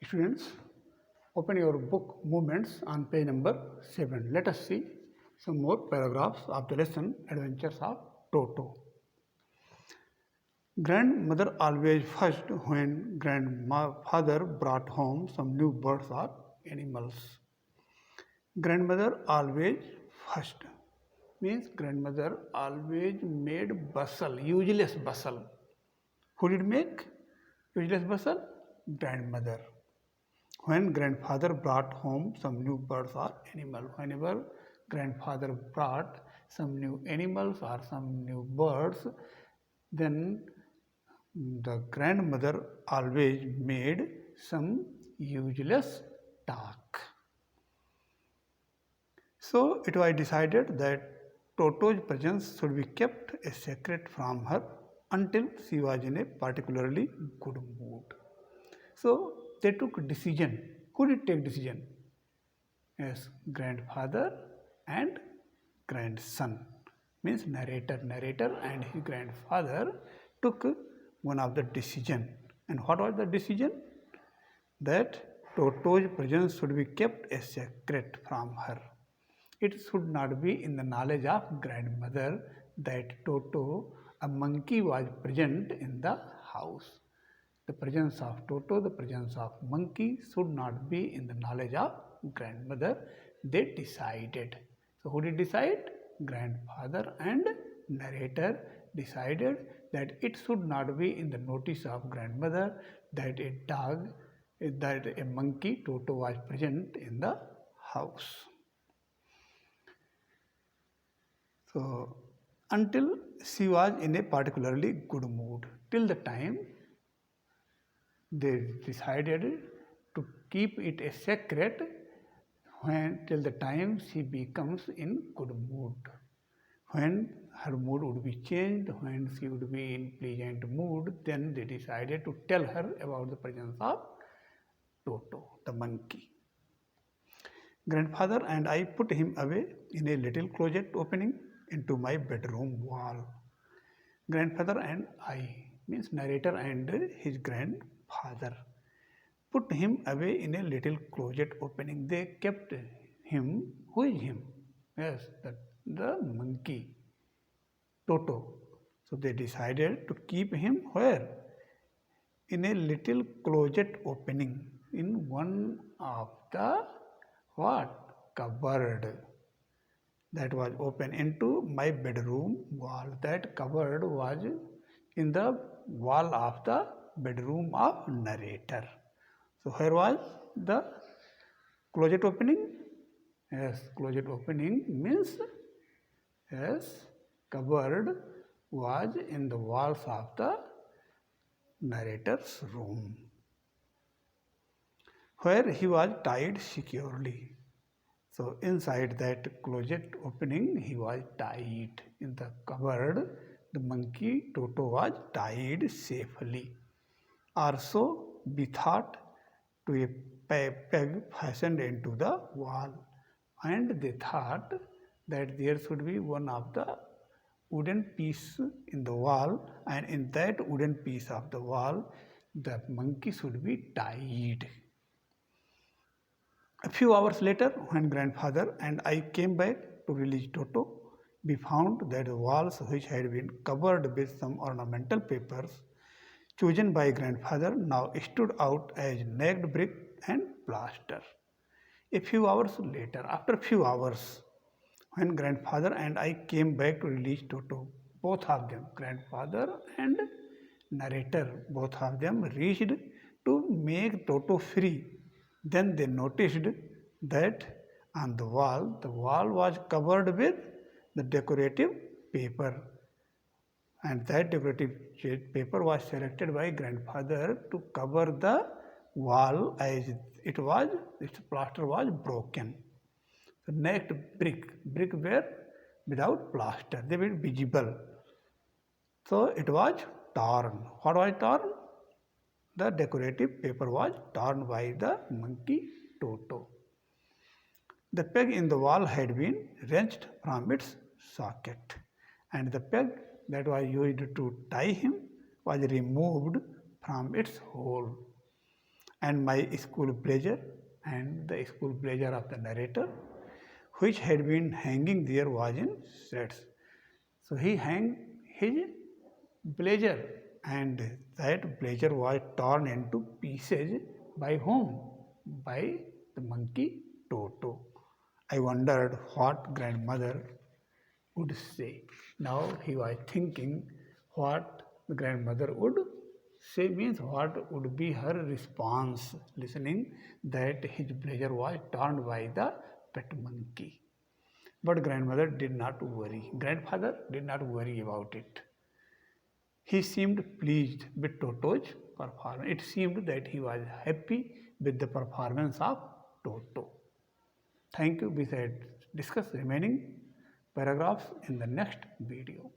Students, open your book Movements on page number 7. Let us see some more paragraphs of the lesson Adventures of Toto. Grandmother always fussed when grandfather brought home some new birds or animals. Grandmother always fussed means grandmother always made bustle, useless bustle. Who did make useless bustle? Grandmother. When grandfather brought home some new birds or animal, whenever grandfather brought some new animals or some new birds, then the grandmother always made some useless talk. So it was decided that Toto's presence should be kept a secret from her until she was in a particularly good mood. So they took a decision. Who did take decision? Yes, grandfather and grandson. Means narrator and his grandfather took one of the decision. And what was the decision? That Toto's presence should be kept a secret from her. It should not be in the knowledge of grandmother that Toto, a monkey, was present in the house. The presence of Toto, the presence of monkey should not be in the knowledge of grandmother. They decided. So who did decide? Grandfather and narrator decided that it should not be in the notice of grandmother that a monkey, Toto, was present in the house. So until she was in a particularly good mood, till the time they decided to keep it a secret till the time she becomes in good mood. When her mood would be changed, when she would be in pleasant mood, then they decided to tell her about the presence of Toto, the monkey. Grandfather and I put him away in a little closet opening into my bedroom wall. Grandfather and I means narrator and his grandfather put him away in a little closet opening. They kept him. Who is him? Yes, the monkey, Toto. So they decided to keep him where? In a little closet opening in one of the what? Cupboard that was open into my bedroom wall. That cupboard was in the wall of the bedroom of narrator. So where was the closet opening? Yes, closet opening means yes, cupboard was in the walls of the narrator's room, where he was tied securely. So inside that closet opening, he was tied. In the cupboard, the monkey Toto was tied safely. Also, we thought to a peg fastened into the wall, and they thought that there should be one of the wooden piece in the wall, and in that wooden piece of the wall, the monkey should be tied. A few hours later, when grandfather and I came back to release Toto, we found that the walls, which had been covered with some ornamental papers chosen by grandfather, now stood out as naked brick and plaster. A few hours later, after a few hours, when grandfather and I came back to release Toto, both of them, grandfather and narrator, both of them reached to make Toto free. Then they noticed that on the wall was covered with the decorative paper, and that decorative paper was selected by grandfather to cover the wall as its plaster was broken. The next brick were without plaster, they were visible. So it was torn. What was torn? The decorative paper was torn by the monkey Toto. The peg in the wall had been wrenched from its socket, and the peg that was used to tie him was removed from its hole. and my school blazer, and the school blazer of the narrator, which had been hanging there, was in shreds. So he hung his blazer, and that blazer was torn into pieces by whom? By the monkey Toto. I wondered what grandmother would say. Now he was thinking what the grandmother would say, means what would be her response, listening that his blazer was torn by the pet monkey. But grandmother did not worry. Grandfather did not worry about it. He seemed pleased with Toto's performance. It seemed that he was happy with the performance of Toto. Thank you. We shall discuss remaining paragraphs in the next video.